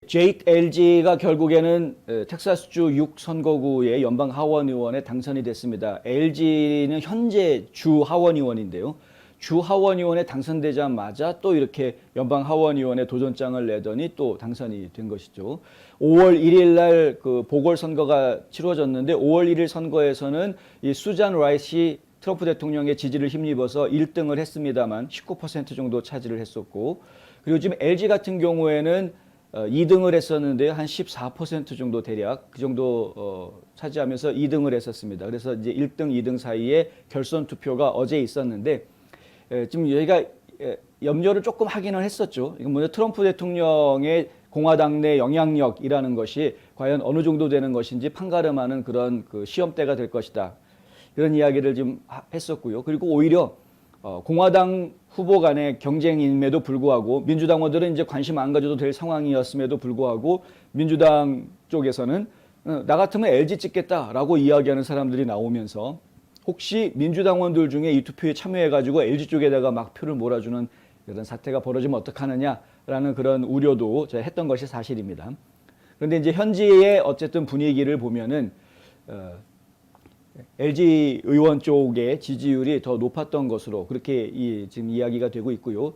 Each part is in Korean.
제이크 LG가 결국에는 텍사스주 6선거구의 연방 하원 의원에 당선이 됐습니다. LG는 현재 주 하원 의원인데요. 주 하원 의원에 당선되자마자 또 이렇게 연방 하원 의원에 도전장을 내더니 또 당선이 된 것이죠. 5월 1일 날 그 보궐선거가 치러졌는데 5월 1일 선거에서는 이 수잔 라이시 트럼프 대통령의 지지를 힘입어서 1등을 했습니다만 19% 정도 차지를 했었고, 그리고 지금 LG 같은 경우에는 2등을 했었는데요. 한 14% 정도 대략 그 정도 차지하면서 2등을 했었습니다. 그래서 이제 1등, 2등 사이에 결선 투표가 어제 있었는데 지금 저희가 염려를 조금 하기는 했었죠. 이건 먼저 트럼프 대통령의 공화당 내 영향력이라는 것이 과연 어느 정도 되는 것인지 판가름하는 그런 그 시험대가 될 것이다. 이런 이야기를 좀 했었고요. 그리고 오히려 공화당 후보 간의 경쟁임에도 불구하고 민주당원들은 이제 관심 안 가져도 될 상황이었음에도 불구하고 민주당 쪽에서는 나 같으면 LG 찍겠다라고 이야기하는 사람들이 나오면서 혹시 민주당원들 중에 이 투표에 참여해가지고 LG 쪽에다가 막 표를 몰아주는 이런 사태가 벌어지면 어떡하느냐라는 그런 우려도 제가 했던 것이 사실입니다. 그런데 이제 현지의 어쨌든 분위기를 보면은 LG 의원 쪽의 지지율이 더 높았던 것으로 그렇게 지금 이야기가 되고 있고요.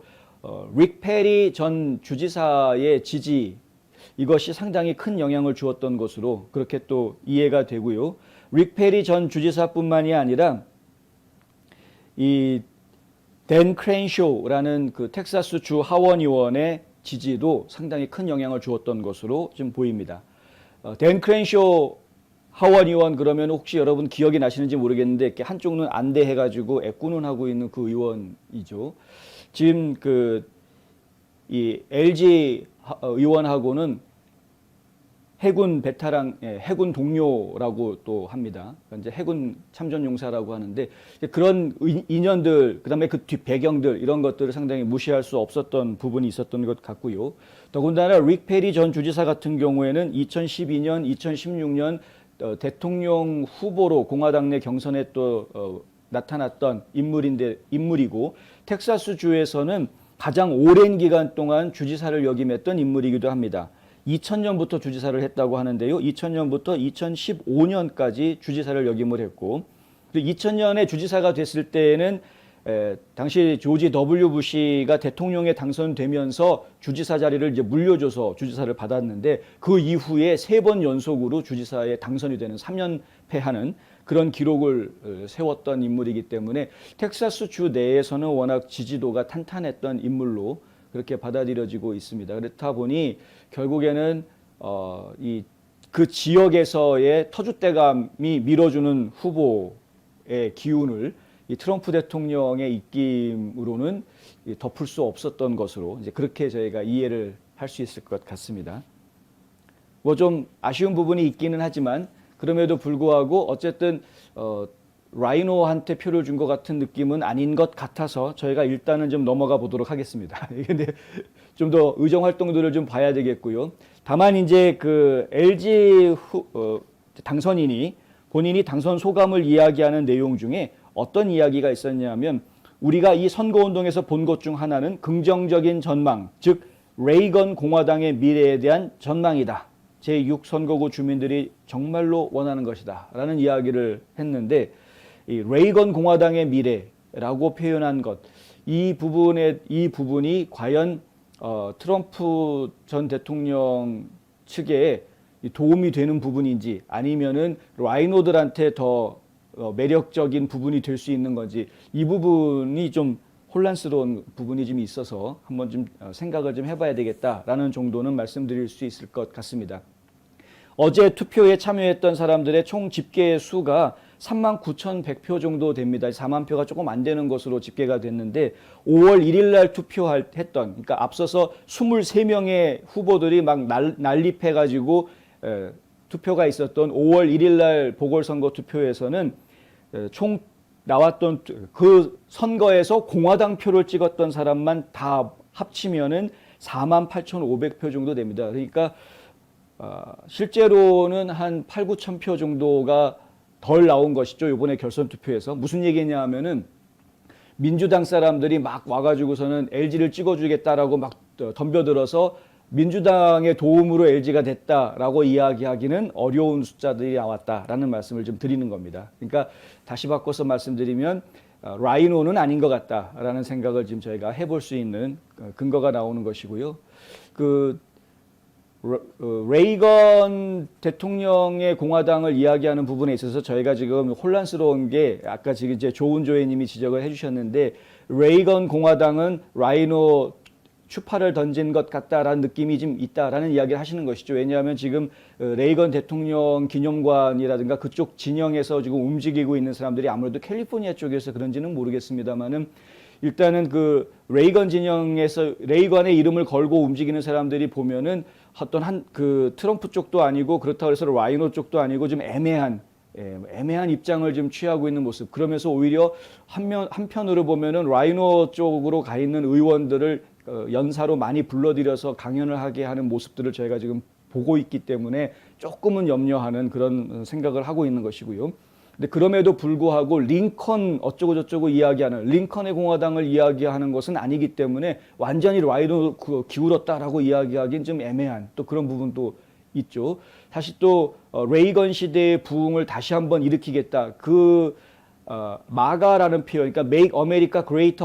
릭 페리 전 주지사의 지지, 이것이 상당히 큰 영향을 주었던 것으로 그렇게 또 이해가 되고요. 릭 페리 전 주지사뿐만이 아니라 이 댄 크레인쇼라는 그 텍사스 주 하원 의원의 지지도 상당히 큰 영향을 주었던 것으로 지금 보입니다. 댄 크레인쇼 하원 의원 그러면 혹시 여러분 기억이 나시는지 모르겠는데 이렇게 한쪽 눈 안대 해가지고 애꾸눈 하고 있는 그 의원이죠. 지금 이 LG 의원하고는 해군 베테랑, 해군 동료라고 또 합니다. 이제 해군 참전용사라고 하는데 그런 인연들, 그다음에 그 뒷 배경들 이런 것들을 상당히 무시할 수 없었던 부분이 있었던 것 같고요. 더군다나 릭 페리 전 주지사 같은 경우에는 2012년, 2016년 대통령 후보로 공화당 내 경선에 또 나타났던 인물이고 텍사스 주에서는 가장 오랜 기간 동안 주지사를 역임했던 인물이기도 합니다. 2000년부터 주지사를 했다고 하는데요. 2000년부터 2015년까지 주지사를 역임을 했고, 그리고 2000년에 주지사가 됐을 때에는 당시 조지 W 부시가 대통령에 당선되면서 주지사 자리를 이제 물려줘서 주지사를 받았는데 그 이후에 3번 연속으로 주지사에 당선이 되는 3연패하는 그런 기록을 세웠던 인물이기 때문에 텍사스 주 내에서는 워낙 지지도가 탄탄했던 인물로 그렇게 받아들여지고 있습니다. 그렇다 보니 결국에는 그 지역에서의 터줏대감이 밀어주는 후보의 기운을 이 트럼프 대통령의 입김으로는 덮을 수 없었던 것으로 이제 그렇게 저희가 이해를 할 수 있을 것 같습니다. 뭐 좀 아쉬운 부분이 있기는 하지만 그럼에도 불구하고 어쨌든 라이노한테 표를 준 것 같은 느낌은 아닌 것 같아서 저희가 일단은 좀 넘어가 보도록 하겠습니다. 근데 좀 더 의정 활동들을 좀 봐야 되겠고요. 다만 이제 그 LG 당선인이 본인이 당선 소감을 이야기하는 내용 중에 어떤 이야기가 있었냐면 우리가 이 선거운동에서 본 것 중 하나는 긍정적인 전망, 즉 레이건 공화당의 미래에 대한 전망이다. 제6선거구 주민들이 정말로 원하는 것이다. 라는 이야기를 했는데 이 레이건 공화당의 미래라고 표현한 것, 이 부분이 과연 트럼프 전 대통령 측에 도움이 되는 부분인지 아니면은 라이노들한테 더 매력적인 부분이 될 수 있는 건지 이 부분이 좀 혼란스러운 부분이 좀 있어서 한번 좀 생각을 좀 해봐야 되겠다라는 정도는 말씀드릴 수 있을 것 같습니다. 어제 투표에 참여했던 사람들의 총 집계 수가 39,100표 정도 됩니다. 4만 표가 조금 안 되는 것으로 집계가 됐는데 5월 1일 날 투표했던, 그러니까 앞서서 23명의 후보들이 막 난립해가지고 투표가 있었던 5월 1일 날 보궐선거 투표에서는 총 나왔던 그 선거에서 공화당 표를 찍었던 사람만 다 합치면은 48,500표 정도 됩니다. 그러니까 실제로는 한 8, 9천 표 정도가 덜 나온 것이죠. 이번에 결선 투표에서. 무슨 얘기냐 하면은 민주당 사람들이 막 와가지고서는 LG를 찍어주겠다라고 막 덤벼들어서 민주당의 도움으로 LG가 됐다라고 이야기하기는 어려운 숫자들이 나왔다라는 말씀을 좀 드리는 겁니다. 그러니까 다시 바꿔서 말씀드리면 라이노는 아닌 것 같다라는 생각을 지금 저희가 해볼 수 있는 근거가 나오는 것이고요. 그 레이건 대통령의 공화당을 이야기하는 부분에 있어서 저희가 지금 혼란스러운 게 아까 지금 이제 조은 조회님이 지적을 해주셨는데 레이건 공화당은 라이노 추파를 던진 것 같다라는 느낌이 좀 있다라는 이야기를 하시는 것이죠. 왜냐하면 지금 레이건 대통령 기념관이라든가 그쪽 진영에서 지금 움직이고 있는 사람들이 아무래도 캘리포니아 쪽에서 그런지는 모르겠습니다만은 일단은 그 레이건 진영에서 레이건의 이름을 걸고 움직이는 사람들이 보면은 어떤 그 트럼프 쪽도 아니고 그렇다고 해서 라이노 쪽도 아니고 좀 애매한 입장을 좀 취하고 있는 모습. 그러면서 오히려 한편으로 보면은 라이노 쪽으로 가 있는 의원들을 연사로 많이 불러들여서 강연을 하게 하는 모습들을 저희가 지금 보고 있기 때문에 조금은 염려하는 그런 생각을 하고 있는 것이고요. 근데 그럼에도 불구하고 링컨 어쩌고 저쩌고 이야기하는 링컨의 공화당을 이야기하는 것은 아니기 때문에 완전히 라이노 기울었다라고 이야기하기는 좀 애매한 또 그런 부분도 있죠. 다시 또 레이건 시대의 부흥을 다시 한번 일으키겠다. 마가라는 표현, 그러니까 Make America Great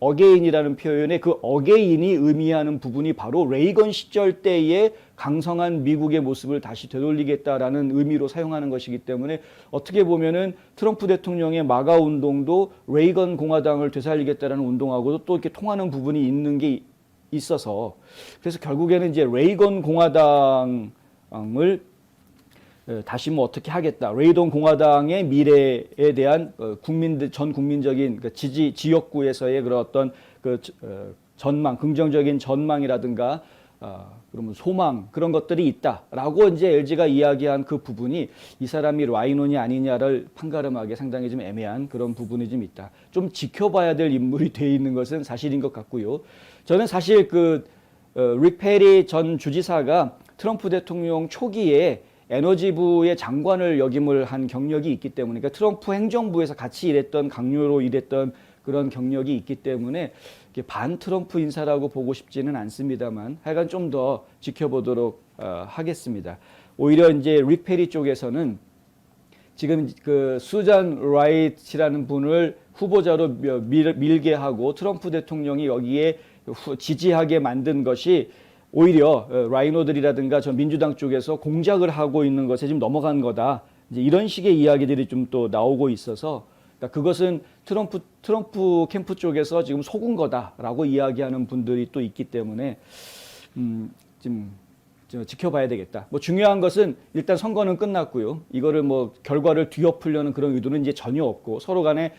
Again이라는 표현의 그 again이 의미하는 부분이 바로 레이건 시절 때의 강성한 미국의 모습을 다시 되돌리겠다라는 의미로 사용하는 것이기 때문에 어떻게 보면은 트럼프 대통령의 마가 운동도 레이건 공화당을 되살리겠다라는 운동하고도 또 이렇게 통하는 부분이 있는 게 있어서 그래서 결국에는 이제 레이건 공화당을 다시 뭐 어떻게 하겠다. 레이건 공화당의 미래에 대한 전 국민적인 지역구에서의 그런 어떤 전망, 긍정적인 전망이라든가 그러면 소망 그런 것들이 있다라고 이제 LG가 이야기한 그 부분이 이 사람이 라이논이 아니냐를 판가름하게 상당히 좀 애매한 그런 부분이 좀 있다. 좀 지켜봐야 될 인물이 돼 있는 것은 사실인 것 같고요. 저는 사실 릭 페리 전 주지사가 트럼프 대통령 초기에 에너지부의 장관을 역임을 한 경력이 있기 때문에 그러니까 트럼프 행정부에서 같이 일했던 강요로 일했던 그런 경력이 있기 때문에 반 트럼프 인사라고 보고 싶지는 않습니다만 하여간 좀 더 지켜보도록 하겠습니다. 오히려 이제 릭 페리 쪽에서는 지금 그 수잔 라이트라는 분을 후보자로 밀게 하고 트럼프 대통령이 여기에 지지하게 만든 것이 오히려 라이노들이라든가 저 민주당 쪽에서 공작을 하고 있는 것에 좀 넘어간 거다. 이제 이런 식의 이야기들이 좀 또 나오고 있어서 그러니까 그것은 트럼프 캠프 쪽에서 지금 속은 거다라고 이야기하는 분들이 또 있기 때문에 좀 지켜봐야 되겠다. 뭐 중요한 것은 일단 선거는 끝났고요. 이거를 뭐 결과를 뒤엎으려는 그런 의도는 이제 전혀 없고 서로 간에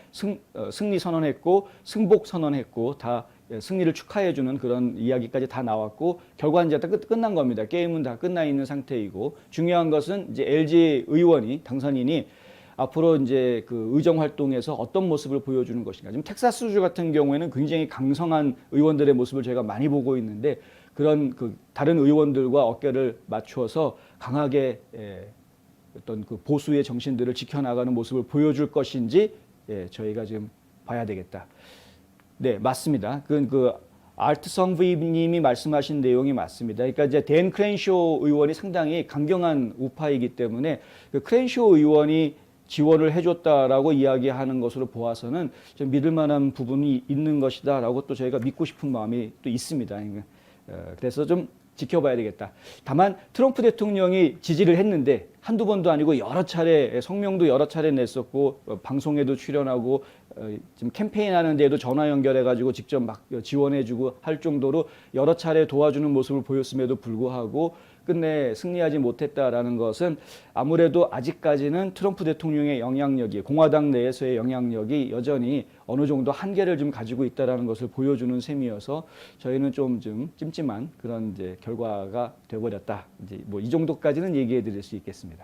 승리 선언했고 승복 선언했고 다 승리를 축하해주는 그런 이야기까지 다 나왔고 결과는 이제 다 끝난 겁니다. 게임은 다 끝나 있는 상태이고 중요한 것은 이제 LG 의원이 당선인이 앞으로 이제 그 의정 활동에서 어떤 모습을 보여주는 것인가. 지금 텍사스주 같은 경우에는 굉장히 강성한 의원들의 모습을 저희가 많이 보고 있는데 그런 다른 의원들과 어깨를 맞추어서 강하게 어떤 그 보수의 정신들을 지켜나가는 모습을 보여줄 것인지 저희가 지금 봐야 되겠다. 네, 맞습니다. 아르트 성브님이 말씀하신 내용이 맞습니다. 그러니까 이제 댄 크렌쇼 의원이 상당히 강경한 우파이기 때문에 그 크렌쇼 의원이 지원을 해줬다라고 이야기하는 것으로 보아서는 좀 믿을 만한 부분이 있는 것이다라고 또 저희가 믿고 싶은 마음이 또 있습니다. 그래서 좀 지켜봐야 되겠다. 다만 트럼프 대통령이 지지를 했는데 한두 번도 아니고 여러 차례 성명도 여러 차례 냈었고 방송에도 출연하고 지금 캠페인하는 데도 전화 연결해가지고 직접 막 지원해주고 할 정도로 여러 차례 도와주는 모습을 보였음에도 불구하고 끝내 승리하지 못했다라는 것은 아무래도 아직까지는 트럼프 대통령의 영향력이 공화당 내에서의 영향력이 여전히 어느 정도 한계를 좀 가지고 있다라는 것을 보여주는 셈이어서 저희는 좀 찜찜한 그런 이제 결과가 되어버렸다. 이제 뭐 이 정도까지는 얘기해 드릴 수 있겠습니다.